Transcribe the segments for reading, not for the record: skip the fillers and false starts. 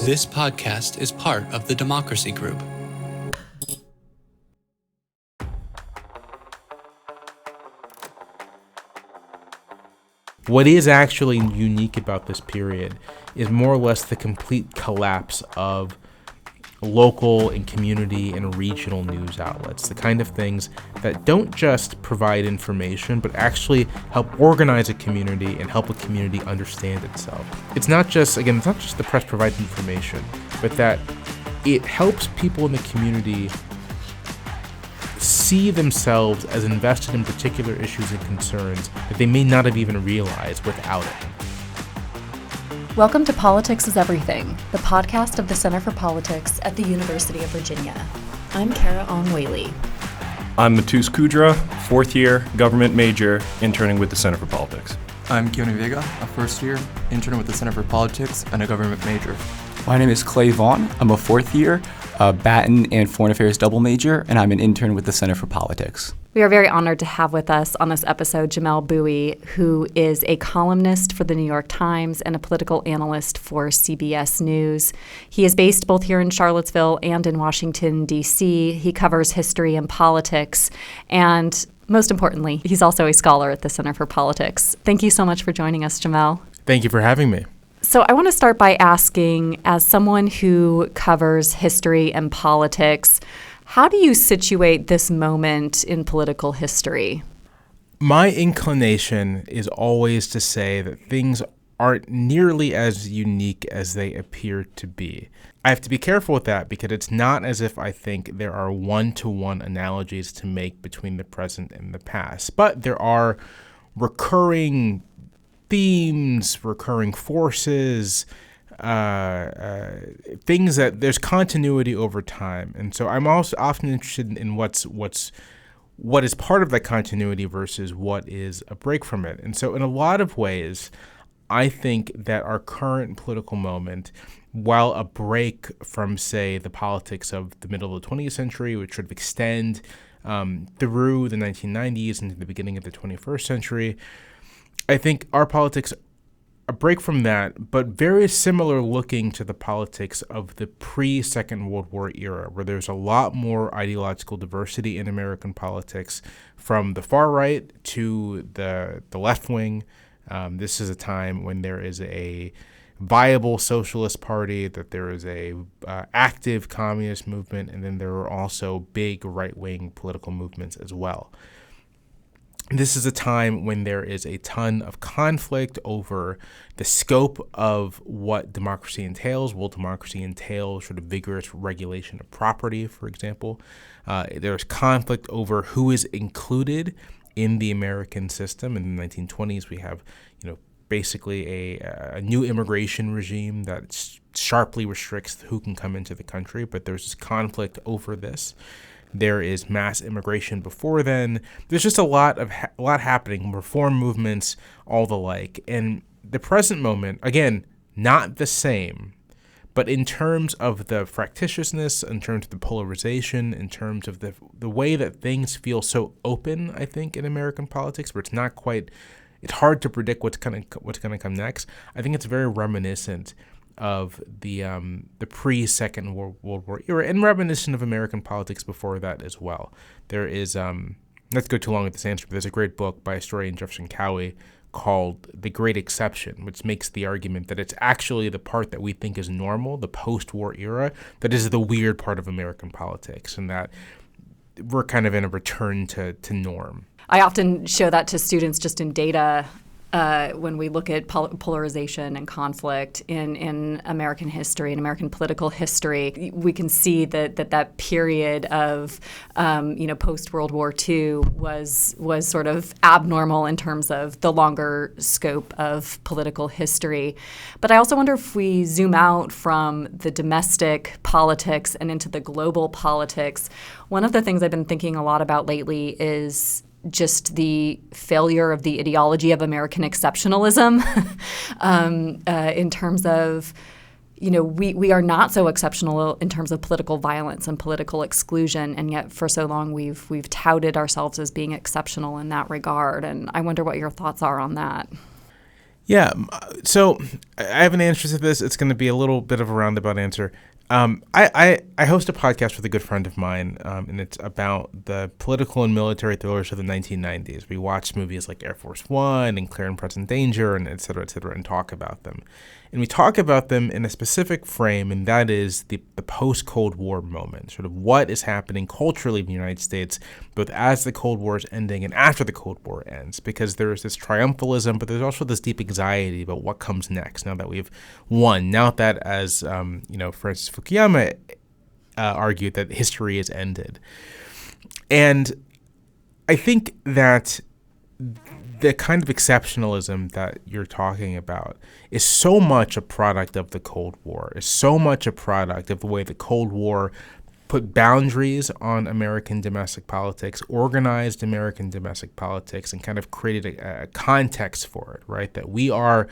This podcast is part of the Democracy Group. What is actually unique about this period is more or less the complete collapse of local and community and regional news outlets, the kind of things that don't just provide information, but actually help organize a community and help a community understand itself. It's not just the press provides information, but that it helps people in the community see themselves as invested in particular issues and concerns that they may not have even realized without it. Welcome to Politics is Everything, the podcast of the Center for Politics at the University of Virginia. I'm Kara Whaley. I'm Matus Kudra, fourth year government major, interning with the Center for Politics. I'm Keone Vega, a first year intern with the Center for Politics and a government major. My name is Clay Vaughn. I'm a fourth year Batten and Foreign Affairs double major, and I'm an intern with the Center for Politics. We are very honored to have with us on this episode Jamelle Bouie, who is a columnist for the New York Times and a political analyst for CBS News. He is based both here in Charlottesville and in Washington, D.C. He covers history and politics, and most importantly, he's also a scholar at the Center for Politics. Thank you so much for joining us, Jamelle. Thank you for having me. So I want to start by asking, as someone who covers history and politics, how do you situate this moment in political history? My inclination is always to say that things aren't nearly as unique as they appear to be. I have to be careful with that because it's not as if I think there are one-to-one analogies to make between the present and the past, but there are recurring themes, recurring forces, things that there's continuity over time. And so I'm also often interested in what is part of that continuity versus what is a break from it. And so in a lot of ways, I think that our current political moment, while a break from, say, the politics of the middle of the 20th century, which sort of extend through the 1990s into the beginning of the 21st century, I think our politics, a break from that, but very similar looking to the politics of the pre-Second World War era, where there's a lot more ideological diversity in American politics, from the far right to the left wing. This is a time when there is a viable socialist party, that there is a active communist movement, and then there are also big right-wing political movements as well. This is a time when there is a ton of conflict over the scope of what democracy entails. Will democracy entail sort of vigorous regulation of property, for example? There's conflict over who is included in the American system. In the 1920s, we have, basically a new immigration regime that sharply restricts who can come into the country, but there's this conflict over this. There is mass immigration before then. There's just a lot happening, reform movements, all the like. And the present moment, again, not the same, but in terms of the fractiousness, in terms of the polarization, in terms of the way that things feel so open, I think, in American politics, where it's hard to predict what's gonna come next. I think it's very reminiscent of the pre-Second World War era, and reminiscent of American politics before that as well. There is, let's go too long with this answer, but there's a great book by historian Jefferson Cowie called The Great Exception, which makes the argument that it's actually the part that we think is normal, the post-war era, that is the weird part of American politics, and that we're kind of in a return to norm. I often show that to students just in data when we look at polarization and conflict in American history and American political history. We can see that period of post World War II was sort of abnormal in terms of the longer scope of political history. But I also wonder if we zoom out from the domestic politics and into the global politics. One of the things I've been thinking a lot about lately is just the failure of the ideology of American exceptionalism in terms of, we are not so exceptional in terms of political violence and political exclusion, and yet for so long we've touted ourselves as being exceptional in that regard. And I wonder what your thoughts are on that. Yeah, so I have an answer to this. It's going to be a little bit of a roundabout answer. I host a podcast with a good friend of mine, and it's about the political and military thrillers of the 1990s. We watch movies like Air Force One and Clear and Present Danger, and et cetera, and talk about them. And we talk about them in a specific frame, and that is the post-Cold War moment, sort of what is happening culturally in the United States, both as the Cold War is ending and after the Cold War ends, because there is this triumphalism, but there's also this deep anxiety about what comes next now that we've won. Now that, as Francis Fukuyama argued, that history is ended. And I think that the kind of exceptionalism that you're talking about is so much a product of the Cold War, is so much a product of the way the Cold War put boundaries on American domestic politics, organized American domestic politics, and kind of created a context for it, right? That we are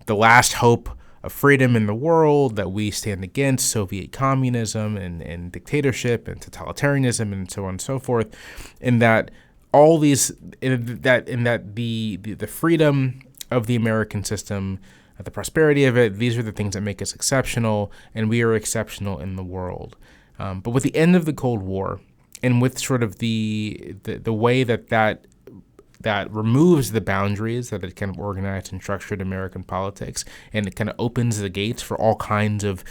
the last hope of freedom in the world, that we stand against Soviet communism and dictatorship and totalitarianism and so on and so forth, and that all these, the freedom of the American system, the prosperity of it, these are the things that make us exceptional, and we are exceptional in the world. But with the end of the Cold War, and with sort of the way that removes the boundaries that it kind of organized and structured American politics, and it kind of opens the gates for all kinds of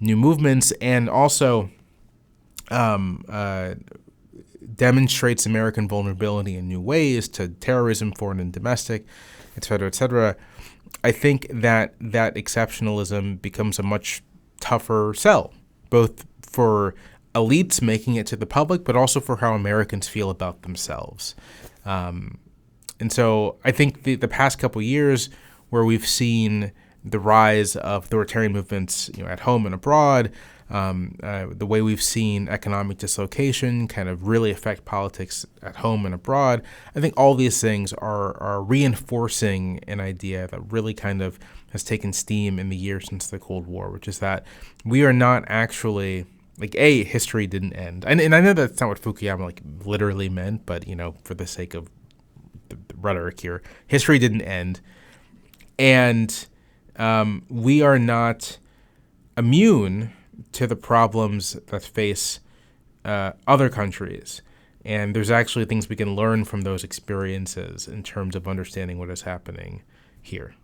new movements, and also demonstrates American vulnerability in new ways to terrorism, foreign and domestic, et cetera, et cetera. I think that exceptionalism becomes a much tougher sell, both for elites making it to the public, but also for how Americans feel about themselves. And so I think the past couple of years, where we've seen the rise of authoritarian movements, at home and abroad, the way we've seen economic dislocation kind of really affect politics at home and abroad, I think all these things are reinforcing an idea that really kind of has taken steam in the years since the Cold War, which is that we are not actually, history didn't end. And I know that's not what Fukuyama literally meant, but, for the sake of the rhetoric here, history didn't end. And we are not immune to the problems that face other countries. And there's actually things we can learn from those experiences in terms of understanding what is happening here.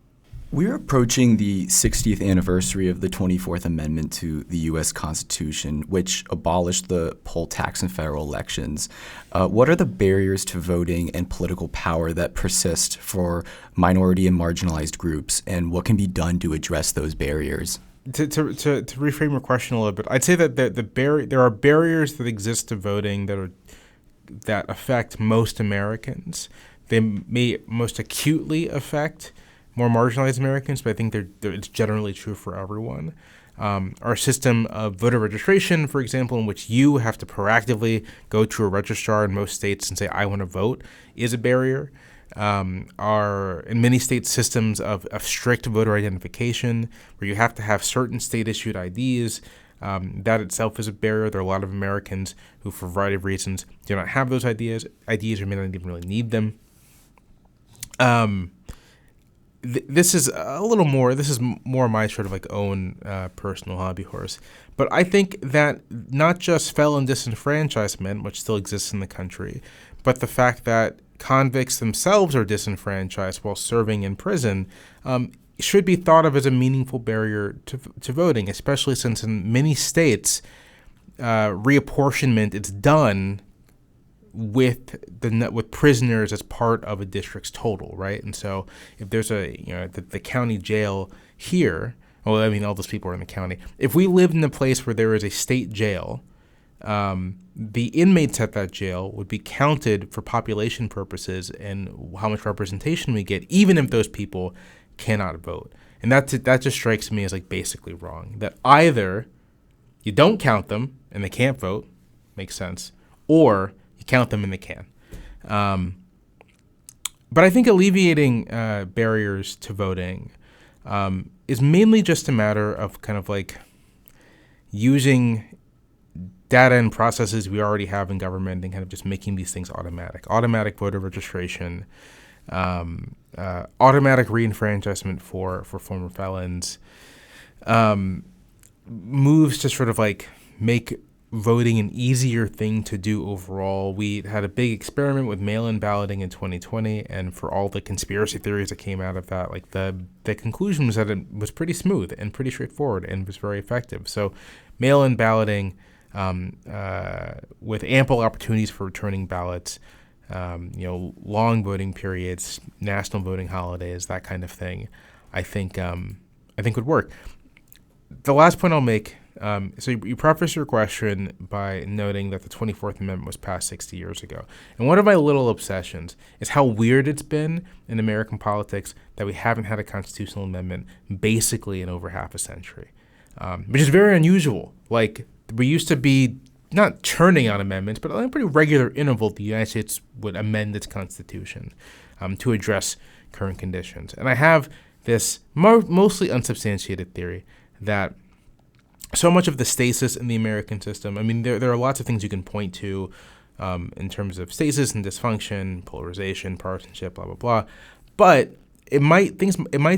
We're approaching the 60th anniversary of the 24th Amendment to the U.S. Constitution, which abolished the poll tax in federal elections. What are the barriers to voting and political power that persist for minority and marginalized groups, and what can be done to address those barriers? To reframe your question a little bit, I'd say that there are barriers that exist to voting that affect most Americans. They may most acutely affect more marginalized Americans, but I think it's generally true for everyone. Our system of voter registration, for example, in which you have to proactively go to a registrar in most states and say, I want to vote, is a barrier. In many states, systems of strict voter identification, where you have to have certain state-issued IDs, that itself is a barrier. There are a lot of Americans who, for a variety of reasons, do not have those IDs or may not even really need them. This is more my sort of own personal hobby horse. But I think that not just felon disenfranchisement, which still exists in the country, but the fact that convicts themselves are disenfranchised while serving in prison should be thought of as a meaningful barrier to voting, especially since in many states, reapportionment is done with prisoners as part of a district's total, right? And so if there's the county jail here, all those people are in the county. If we lived in a place where there is a state jail, the inmates at that jail would be counted for population purposes and how much representation we get, even if those people cannot vote. And that just strikes me as basically wrong. That either you don't count them and they can't vote, makes sense, or you count them and they can. But I think alleviating barriers to voting is mainly just a matter of kind of using data and processes we already have in government and kind of just making these things automatic. Automatic voter registration, automatic reenfranchisement for former felons, moves to sort of like make voting an easier thing to do overall. We had a big experiment with mail-in balloting in 2020, and for all the conspiracy theories that came out of that, like the conclusion was that it was pretty smooth and pretty straightforward and was very effective. So mail-in balloting with ample opportunities for returning ballots, long voting periods, national voting holidays, that kind of thing, I think would work. The last point I'll make, so you preface your question by noting that the 24th Amendment was passed 60 years ago. And one of my little obsessions is how weird it's been in American politics that we haven't had a constitutional amendment basically in over half a century, which is very unusual. Like, we used to be not churning on amendments, but at a pretty regular interval, the United States would amend its constitution to address current conditions. And I have this mostly unsubstantiated theory that so much of the stasis in the American system, I mean, there are lots of things you can point to in terms of stasis and dysfunction, polarization, partisanship, blah, blah, blah. But it might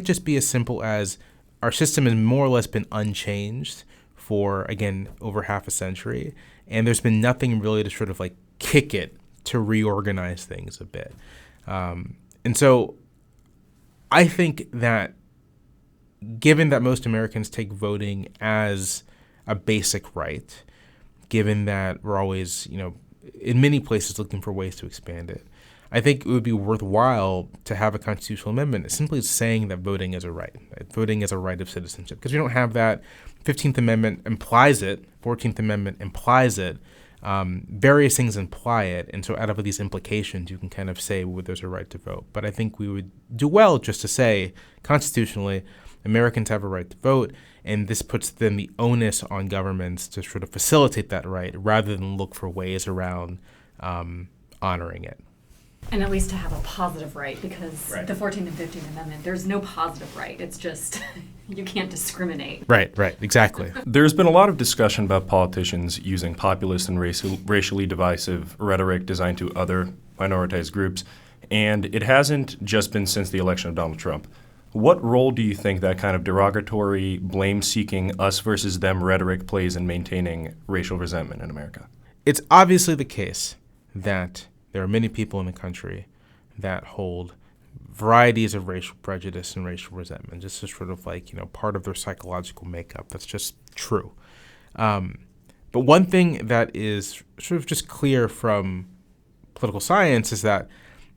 just be as simple as our system has more or less been unchanged for, again, over half a century. And there's been nothing really to sort of like kick it to reorganize things a bit. And so I think that given that most Americans take voting as a basic right, given that we're always, in many places looking for ways to expand it, I think it would be worthwhile to have a constitutional amendment simply saying that voting is a right. Voting is a right of citizenship. Because we don't have that. 15th Amendment implies it. 14th Amendment implies it. Various things imply it. And so out of these implications, you can kind of say, well, there's a right to vote. But I think we would do well just to say, constitutionally, Americans have a right to vote, and this puts then the onus on governments to sort of facilitate that right rather than look for ways around honoring it. And at least to have a positive right, because the 14th and 15th Amendment, there's no positive right. It's just you can't discriminate. Right, exactly. There's been a lot of discussion about politicians using populist and racially divisive rhetoric designed to other minoritized groups, and it hasn't just been since the election of Donald Trump. What role do you think that kind of derogatory, blame-seeking, us versus them rhetoric plays in maintaining racial resentment in America? It's obviously the case that there are many people in the country that hold varieties of racial prejudice and racial resentment, just as sort of like, part of their psychological makeup. That's just true. But one thing that is sort of just clear from political science is that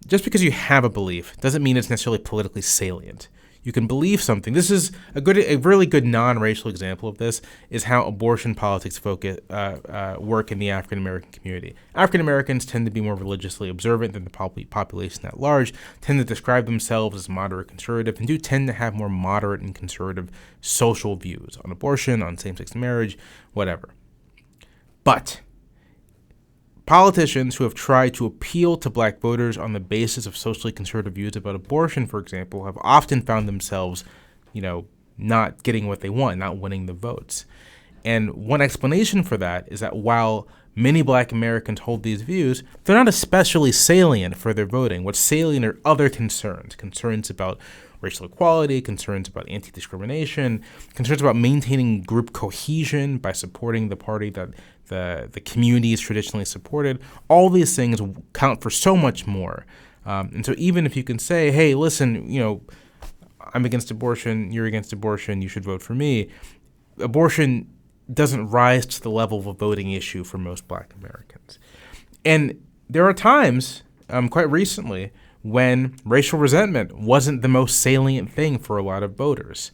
just because you have a belief doesn't mean it's necessarily politically salient. You can believe something. This is a really good non-racial example of this is how abortion politics work in the African American community. African Americans tend to be more religiously observant than the population at large, tend to describe themselves as moderate conservative, and do tend to have more moderate and conservative social views on abortion, on same-sex marriage, whatever. But politicians who have tried to appeal to black voters on the basis of socially conservative views about abortion, for example, have often found themselves, not getting what they want, not winning the votes. And one explanation for that is that while many black Americans hold these views, they're not especially salient for their voting. What's salient are other concerns about racial equality, concerns about anti-discrimination, concerns about maintaining group cohesion by supporting the party that the community is traditionally supported. All these things count for so much more. And so even if you can say, hey, listen, I'm against abortion, you're against abortion, you should vote for me, abortion doesn't rise to the level of a voting issue for most black Americans. And there are times, quite recently, when racial resentment wasn't the most salient thing for a lot of voters.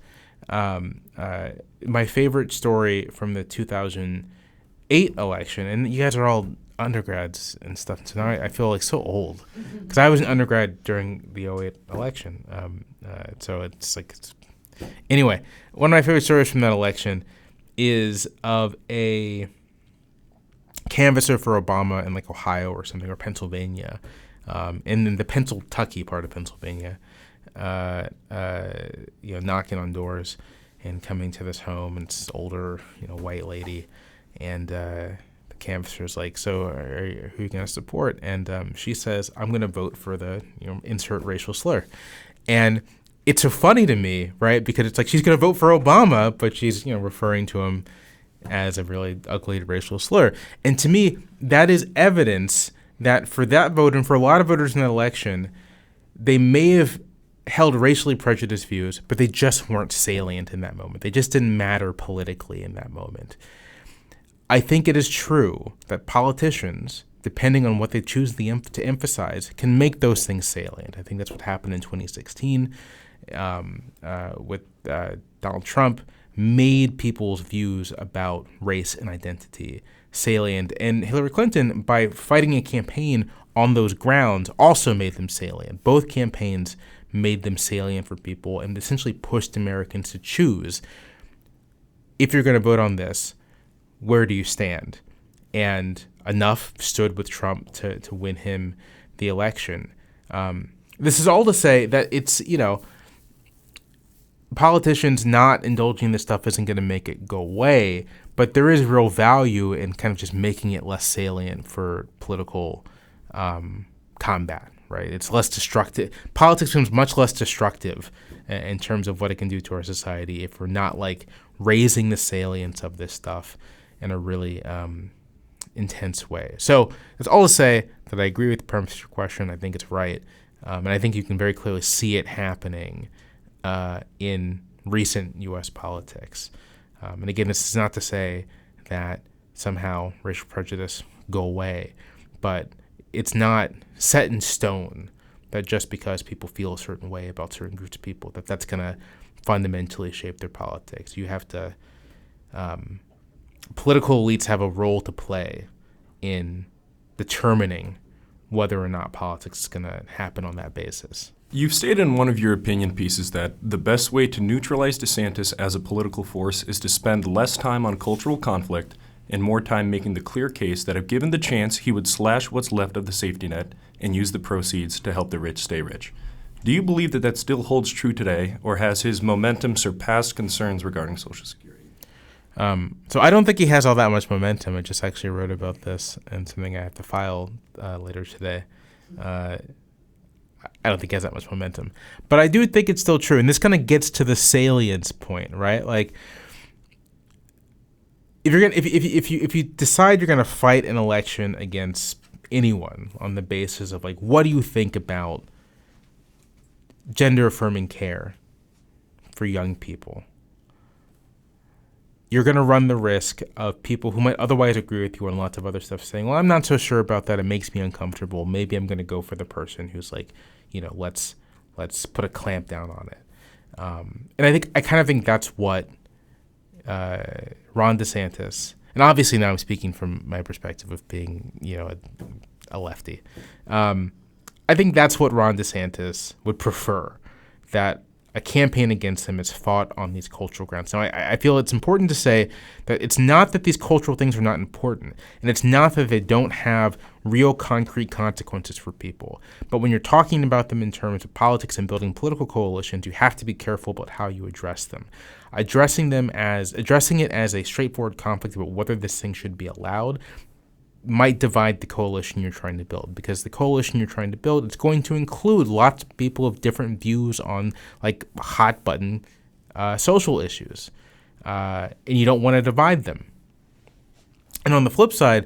My favorite story from the 2008 election, and you guys are all undergrads and stuff, so now I feel like so old, because I was an undergrad during the 2008 election. Anyway, one of my favorite stories from that election is of a canvasser for Obama in like Ohio or something, or Pennsylvania, in the Pennsyltucky part of Pennsylvania, knocking on doors and coming to this home, and it's older, white lady, and the canvasser's like, so who are you going to support? And she says, I'm going to vote for the, insert racial slur. And it's so funny to me, right? Because it's like she's going to vote for Obama, but she's, referring to him as a really ugly racial slur. And to me, that is evidence that for that vote and for a lot of voters in that election, they may have held racially prejudiced views, but they just weren't salient in that moment. They just didn't matter politically in that moment. I think it is true that politicians, depending on what they choose to emphasize, can make those things salient. I think that's what happened in 2016 with Donald Trump, made people's views about race and identity salient. And Hillary Clinton, by fighting a campaign on those grounds, also made them salient. Both campaigns made them salient for people and essentially pushed Americans to choose, if you're going to vote on this, where do you stand? And enough stood with Trump to win him the election. This is all to say that it's, politicians not indulging in this stuff isn't going to make it go away, but there is real value in kind of just making it less salient for political combat, right? It's less destructive. Politics becomes much less destructive in terms of what it can do to our society if we're not raising the salience of this stuff in a really intense way. So that's all to say that I agree with the premise of your question. I think it's right. And I think you can very clearly see it happening in recent U.S. politics. And again, this is not to say that somehow racial prejudice go away, but it's not set in stone that just because people feel a certain way about certain groups of people, that's going to fundamentally shape their politics. You have to, political elites have a role to play in determining whether or not politics is going to happen on that basis. You've stated in one of your opinion pieces that the best way to neutralize DeSantis as a political force is to spend less time on cultural conflict and more time making the clear case that if given the chance, he would slash what's left of the safety net and use the proceeds to help the rich stay rich. Do you believe that still holds true today, or has his momentum surpassed concerns regarding Social Security? So I don't think he has all that much momentum. I just actually wrote about this and something I have to file later today. I don't think he has that much momentum. But I do think it's still true. And this kind of gets to the salience point, right? If you decide you're gonna fight an election against anyone on the basis of what do you think about gender affirming care for young people, you're going to run the risk of people who might otherwise agree with you on lots of other stuff saying, well, I'm not so sure about that. It makes me uncomfortable. Maybe I'm going to go for the person who's let's put a clamp down on it. And I kind of think that's what Ron DeSantis, and obviously now I'm speaking from my perspective of being, a lefty. I think that's what Ron DeSantis would prefer, that a campaign against him is fought on these cultural grounds. Now, I feel it's important to say that it's not that these cultural things are not important, and it's not that they don't have real concrete consequences for people. But when you're talking about them in terms of politics and building political coalitions, you have to be careful about how you address them. Addressing it as a straightforward conflict about whether this thing should be allowed might divide the coalition you're trying to build, because the coalition you're trying to build, it's going to include lots of people of different views on hot button social issues, and you don't want to divide them. And on the flip side,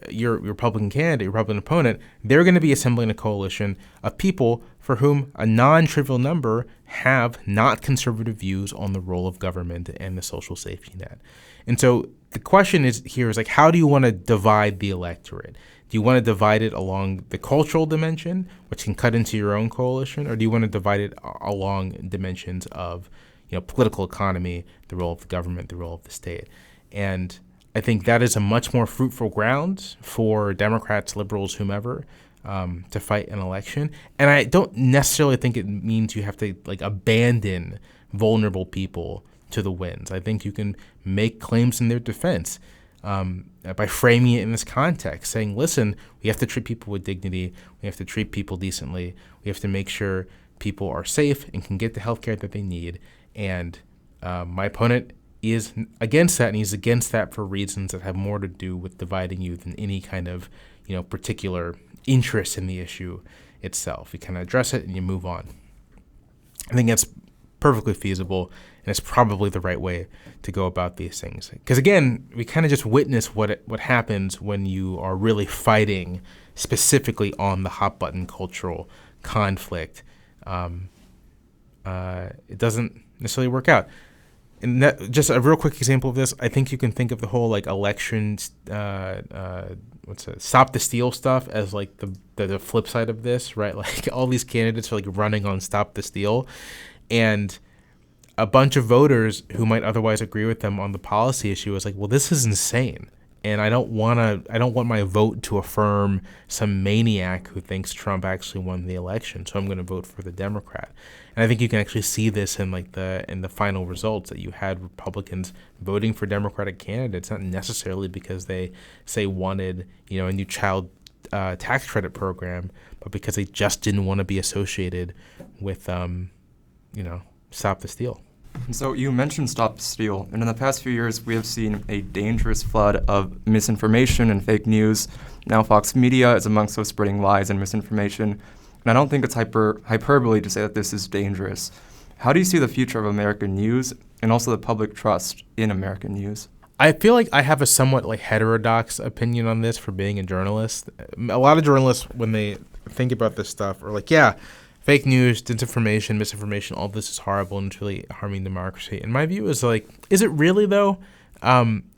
your Republican candidate, your Republican opponent, they're going to be assembling a coalition of people for whom a non-trivial number have not conservative views on the role of government and the social safety net. And so the question is how do you want to divide the electorate? Do you want to divide it along the cultural dimension, which can cut into your own coalition, or do you want to divide it along dimensions of, political economy, the role of the government, the role of the state? And I think that is a much more fruitful ground for Democrats, liberals, whomever, to fight an election. And I don't necessarily think it means you have to abandon vulnerable people to the winds. I think you can make claims in their defense by framing it in this context, saying, listen, we have to treat people with dignity. We have to treat people decently. We have to make sure people are safe and can get the health care that they need. And my opponent is against that, and he's against that for reasons that have more to do with dividing you than any kind of, particular interest in the issue itself. You kind of address it and you move on. I think that's perfectly feasible, and it's probably the right way to go about these things. Because again, we kind of just witness what happens when you are really fighting specifically on the hot button cultural conflict. It doesn't necessarily work out. And that, just a real quick example of this, I think you can think of the whole like election, stop the steal stuff as like the flip side of this, right? Like all these candidates are like running on stop the steal, and a bunch of voters who might otherwise agree with them on the policy issue is like, well, this is insane, and I don't want my vote to affirm some maniac who thinks Trump actually won the election, so I'm going to vote for the Democrat. And I think you can actually see this in like in the final results, that you had Republicans voting for Democratic candidates, not necessarily because they say wanted a new child tax credit program, but because they just didn't want to be associated with Stop the Steal. So you mentioned Stop the Steal, and in the past few years, we have seen a dangerous flood of misinformation and fake news. Now Fox Media is amongst those spreading lies and misinformation, and I don't think it's hyperbole to say that this is dangerous. How do you see the future of American news and also the public trust in American news? I feel like I have a somewhat like heterodox opinion on this for being a journalist. A lot of journalists, when they think about this stuff, are like, yeah, fake news, disinformation, misinformation, all this is horrible and it's really harming democracy. And my view is like, is it really though?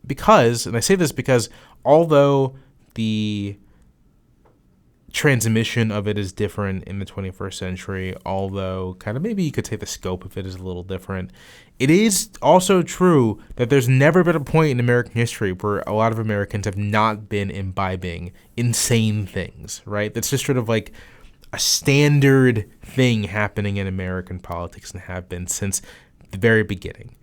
Because, and I say this because although the transmission of it is different in the 21st century, although kind of maybe you could say the scope of it is a little different, it is also true that there's never been a point in American history where a lot of Americans have not been imbibing insane things, right? That's just sort of like a standard thing happening in American politics and have been since the very beginning,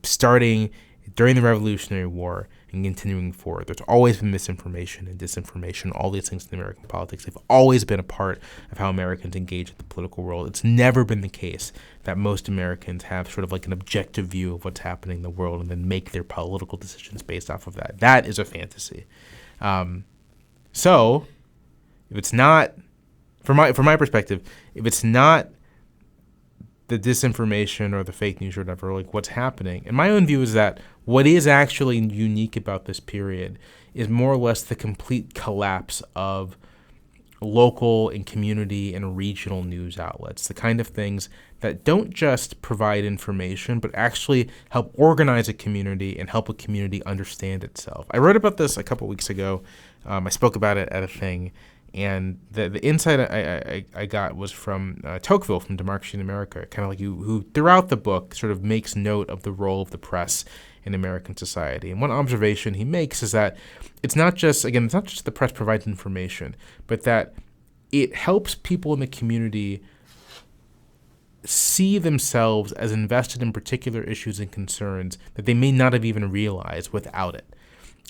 starting during the Revolutionary War and continuing forward. There's always been misinformation and disinformation, all these things in American politics. They've always been a part of how Americans engage with the political world. It's never been the case that most Americans have sort of like an objective view of what's happening in the world and then make their political decisions based off of that. That is a fantasy. So if it's not, from my perspective, if it's not the disinformation or the fake news or whatever, like what's happening, and my own view is that what is actually unique about this period is more or less the complete collapse of local and community and regional news outlets, the kind of things that don't just provide information, but actually help organize a community and help a community understand itself. I wrote about this a couple weeks ago. I spoke about it at a thing. And the insight I got was from Tocqueville from Democracy in America, kind of like who throughout the book sort of makes note of the role of the press in American society. And one observation he makes is that it's not just the press provides information, but that it helps people in the community see themselves as invested in particular issues and concerns that they may not have even realized without it.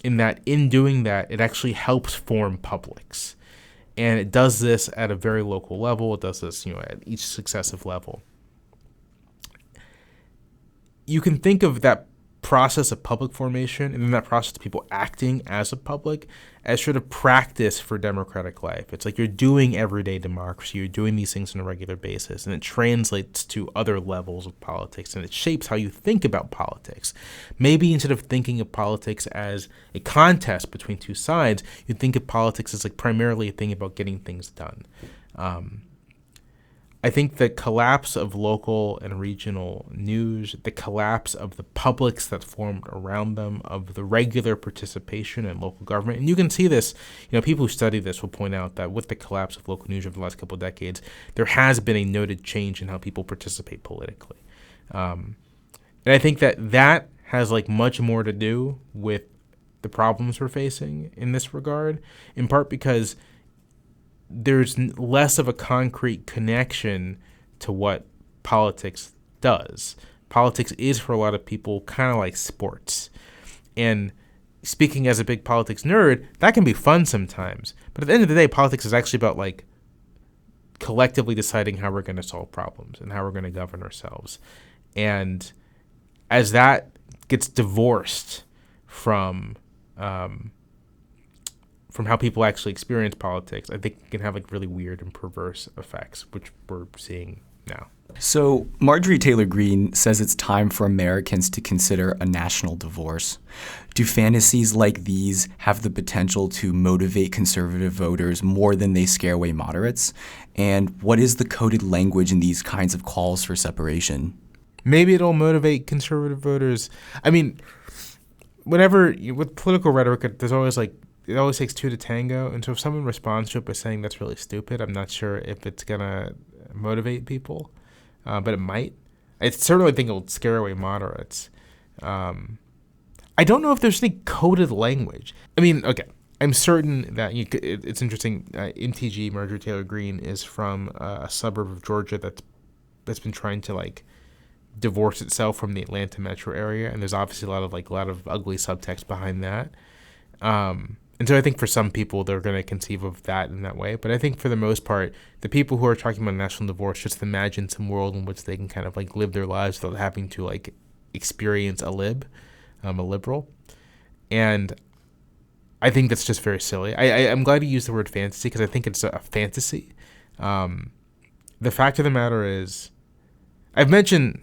In that, in doing that, it actually helps form publics. And it does this at a very local level. It does this, at each successive level. You can think of that process of public formation and then that process of people acting as a public as sort of practice for democratic life. It's like you're doing everyday democracy. You're doing these things on a regular basis, and it translates to other levels of politics, and it shapes how you think about politics. Maybe instead of thinking of politics as a contest between two sides, you think of politics as like primarily a thing about getting things done. I think the collapse of local and regional news, the collapse of the publics that formed around them, of the regular participation in local government, and you can see this, people who study this will point out that with the collapse of local news over the last couple of decades, there has been a noted change in how people participate politically. And I think that has like much more to do with the problems we're facing in this regard, in part because there's less of a concrete connection to what politics does. Politics is, for a lot of people, kind of like sports. And speaking as a big politics nerd, that can be fun sometimes. But at the end of the day, politics is actually about like collectively deciding how we're going to solve problems and how we're going to govern ourselves. And as that gets divorced from how people actually experience politics, I think it can have like really weird and perverse effects, which we're seeing now. So Marjorie Taylor Greene says it's time for Americans to consider a national divorce. Do fantasies like these have the potential to motivate conservative voters more than they scare away moderates? And what is the coded language in these kinds of calls for separation? Maybe it'll motivate conservative voters. I mean, with political rhetoric, there's always it always takes two to tango. And so if someone responds to it by saying that's really stupid, I'm not sure if it's going to motivate people. But it might. I certainly think it'll scare away moderates. I don't know if there's any coded language. I mean, okay, I'm certain that it's interesting. MTG, Marjorie Taylor Greene, is from a suburb of Georgia that's been trying to divorce itself from the Atlanta metro area, and there's obviously a lot of ugly subtext behind that. And so I think for some people, they're going to conceive of that in that way. But I think for the most part, the people who are talking about national divorce just imagine some world in which they can kind of live their lives without having to experience a liberal. And I think that's just very silly. I'm glad you used the word fantasy because I think it's a fantasy. The fact of the matter is, I mentioned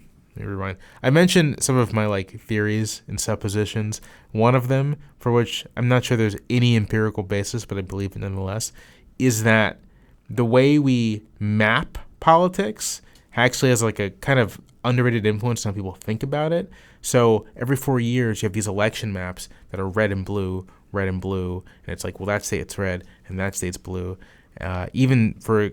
some of my theories and suppositions. One of them, for which I'm not sure there's any empirical basis, but I believe it nonetheless, is that the way we map politics actually has a kind of underrated influence on how people think about it. So every 4 years, you have these election maps that are red and blue, and it's well, that state's red and that state's blue. Even for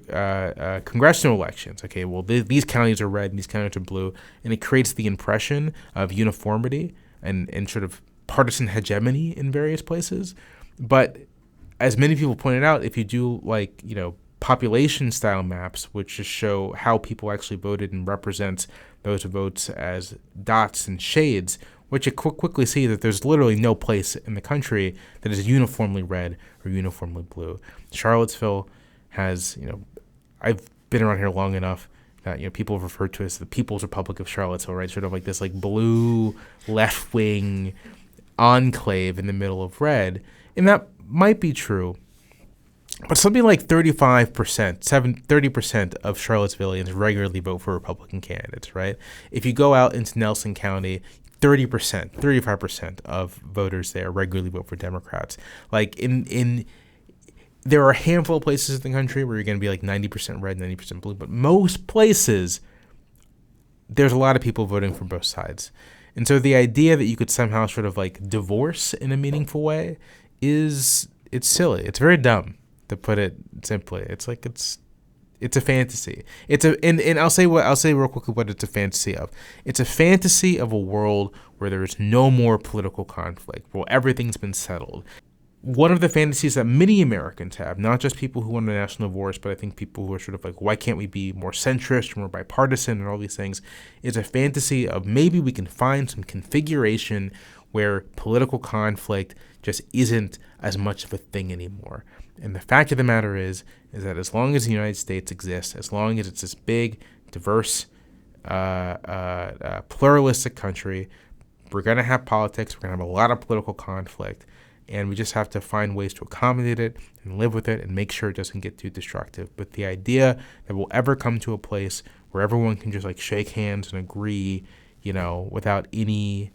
congressional elections, okay, well, these counties are red and these counties are blue, and it creates the impression of uniformity and sort of partisan hegemony in various places. But as many people pointed out, if you do population-style maps, which just show how people actually voted and represents those votes as dots and shades, what you quickly see that there's literally no place in the country that is uniformly red or uniformly blue. Charlottesville has, I've been around here long enough that, people refer to it as the People's Republic of Charlottesville, right? Sort of this blue left-wing enclave in the middle of red. And that might be true. But something like 30% of Charlottesvillians regularly vote for Republican candidates, right? If you go out into Nelson County, 35% of voters there regularly vote for Democrats. There are a handful of places in the country where you're going to be 90% red, 90% blue, but most places, there's a lot of people voting for both sides. And so the idea that you could somehow sort of divorce in a meaningful way it's silly. It's very dumb, to put it simply. It's a fantasy. And I'll say real quickly what it's a fantasy of. It's a fantasy of a world where there is no more political conflict, where everything's been settled. One of the fantasies that many Americans have, not just people who want a national divorce, but I think people who are sort of why can't we be more centrist or more bipartisan and all these things, is a fantasy of maybe we can find some configuration where political conflict just isn't as much of a thing anymore. And the fact of the matter is that as long as the United States exists, as long as it's this big, diverse, pluralistic country, we're going to have politics, we're going to have a lot of political conflict, and we just have to find ways to accommodate it and live with it and make sure it doesn't get too destructive. But the idea that we'll ever come to a place where everyone can just shake hands and agree, without any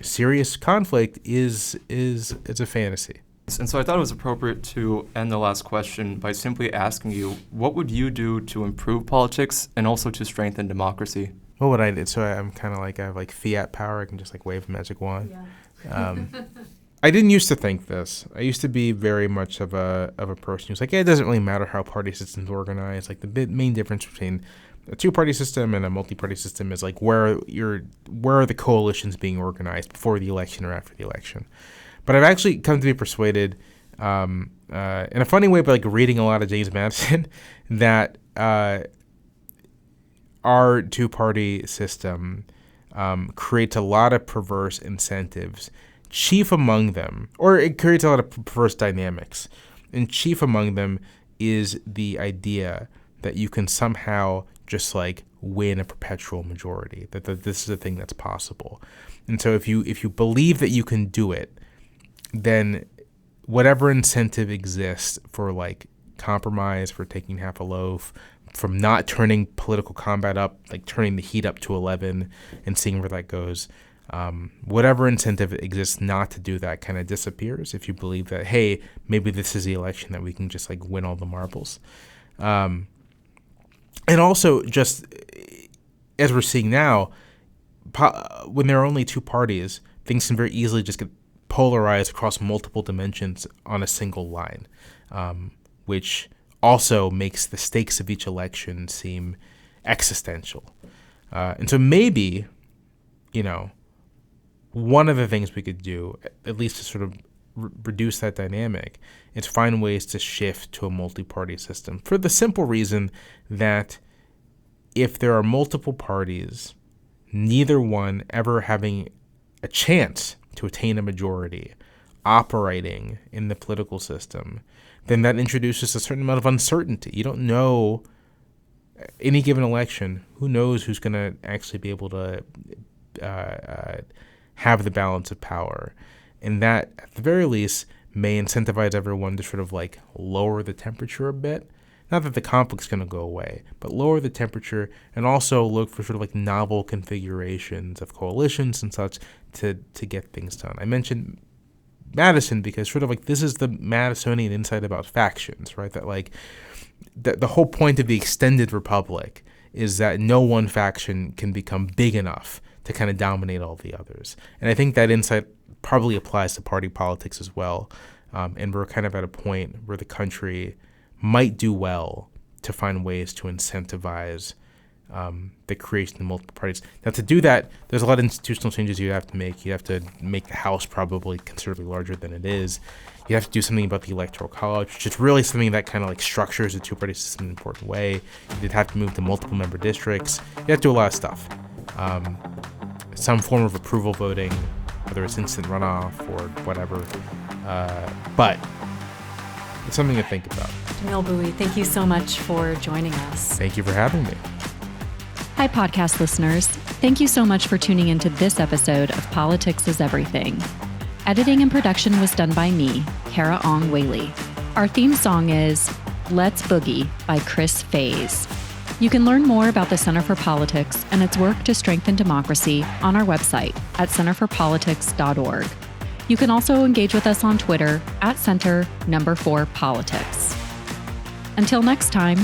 serious conflict is a fantasy. And so I thought it was appropriate to end the last question by simply asking you, what would you do to improve politics and also to strengthen democracy? What would I do? So I'm kind of I have fiat power. I can just wave a magic wand. Yeah. I didn't used to think this. I used to be very much of a person who's it doesn't really matter how party systems organize. The main difference between a two-party system and a multi-party system is where are the coalitions being organized before the election or after the election. But I've actually come to be persuaded, in a funny way, by reading a lot of James Madison, that our two-party system creates a lot of perverse incentives. Chief among them, or it creates a lot of perverse dynamics, and chief among them is the idea that you can somehow just win a perpetual majority, that this is a thing that's possible. And so if you believe that you can do it, then whatever incentive exists for compromise, for taking half a loaf, not turning political combat up, like turning the heat up to 11 and seeing where that goes. Whatever incentive exists not to do that kind of disappears if you believe that, hey, maybe this is the election that we can just like win all the marbles. And also, just as we're seeing now, when there are only two parties, things can very easily just get polarized across multiple dimensions on a single line, which also makes the stakes of each election seem existential. And so maybe, one of the things we could do, at least to sort of reduce that dynamic, is find ways to shift to a multi-party system for the simple reason that if there are multiple parties, neither one ever having a chance to attain a majority operating in the political system, then that introduces a certain amount of uncertainty. You don't know, any given election, who knows who's going to actually be able to have the balance of power. And that, at the very least, may incentivize everyone to sort of like lower the temperature a bit. Not that the conflict's going to go away, but lower the temperature and also look for sort of like novel configurations of coalitions and such to get things done. I mentioned Madison because sort of like this is the Madisonian insight about factions, right? That like the whole point of the extended republic is that no one faction can become big enough to kind of dominate all the others. And I think that insight probably applies to party politics as well. And we're kind of at a point where the country might do well to find ways to incentivize the creation of multiple parties. Now, to do that, there's a lot of institutional changes you have to make. You have to make the House probably considerably larger than it is. You have to do something about the Electoral College, which is really something that kind of like structures the two-party system in an important way. You'd have to move to multiple member districts. You have to do a lot of stuff. Some form of approval voting, whether it's instant runoff or whatever. But it's something to think about. Jamelle Bouie, thank you so much for joining us. Thank you for having me. Hi, podcast listeners. Thank you so much for tuning into this episode of Politics is Everything. Editing and production was done by me, Kara Ong Whaley. Our theme song is Let's Boogie by Chris Faze. You can learn more about the Center for Politics and its work to strengthen democracy on our website at centerforpolitics.org. You can also engage with us on Twitter at Center4Politics. Until next time,